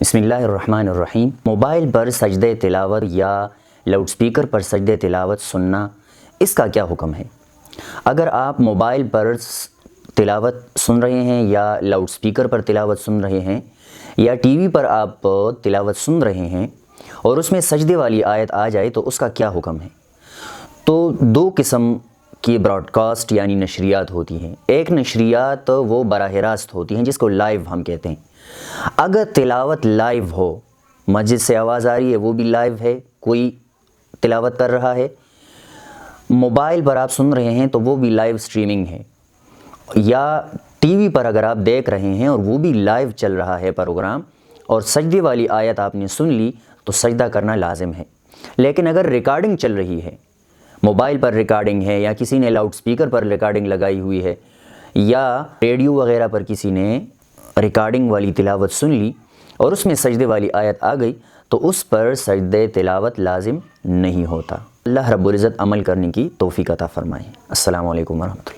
بسم اللہ الرحمن الرحیم۔ موبائل پر سجدہ تلاوت یا لاؤڈ سپیکر پر سجدہ تلاوت سننا، اس کا کیا حکم ہے؟ اگر آپ موبائل پر تلاوت سن رہے ہیں یا لاؤڈ سپیکر پر تلاوت سن رہے ہیں یا ٹی وی پر آپ تلاوت سن رہے ہیں اور اس میں سجدے والی آیت آ جائے تو اس کا کیا حکم ہے؟ تو دو قسم کی براڈ کاسٹ یعنی نشریات ہوتی ہیں۔ ایک نشریات وہ براہ راست ہوتی ہیں جس کو لائیو ہم کہتے ہیں۔ اگر تلاوت لائیو ہو، مسجد سے آواز آ رہی ہے وہ بھی لائیو ہے، کوئی تلاوت کر رہا ہے، موبائل پر آپ سن رہے ہیں تو وہ بھی لائیو سٹریمنگ ہے، یا ٹی وی پر اگر آپ دیکھ رہے ہیں اور وہ بھی لائیو چل رہا ہے پروگرام اور سجدے والی آیت آپ نے سن لی تو سجدہ کرنا لازم ہے۔ لیکن اگر ریکارڈنگ چل رہی ہے، موبائل پر ریکارڈنگ ہے یا کسی نے لاؤڈ سپیکر پر ریکارڈنگ لگائی ہوئی ہے یا ریڈیو وغیرہ پر کسی نے ریکارڈنگ والی تلاوت سن لی اور اس میں سجدے والی آیت آ گئی تو اس پر سجدہ تلاوت لازم نہیں ہوتا۔ اللہ رب العزت عمل کرنے کی توفیق عطا فرمائے۔ السلام علیکم ورحمۃ اللہ۔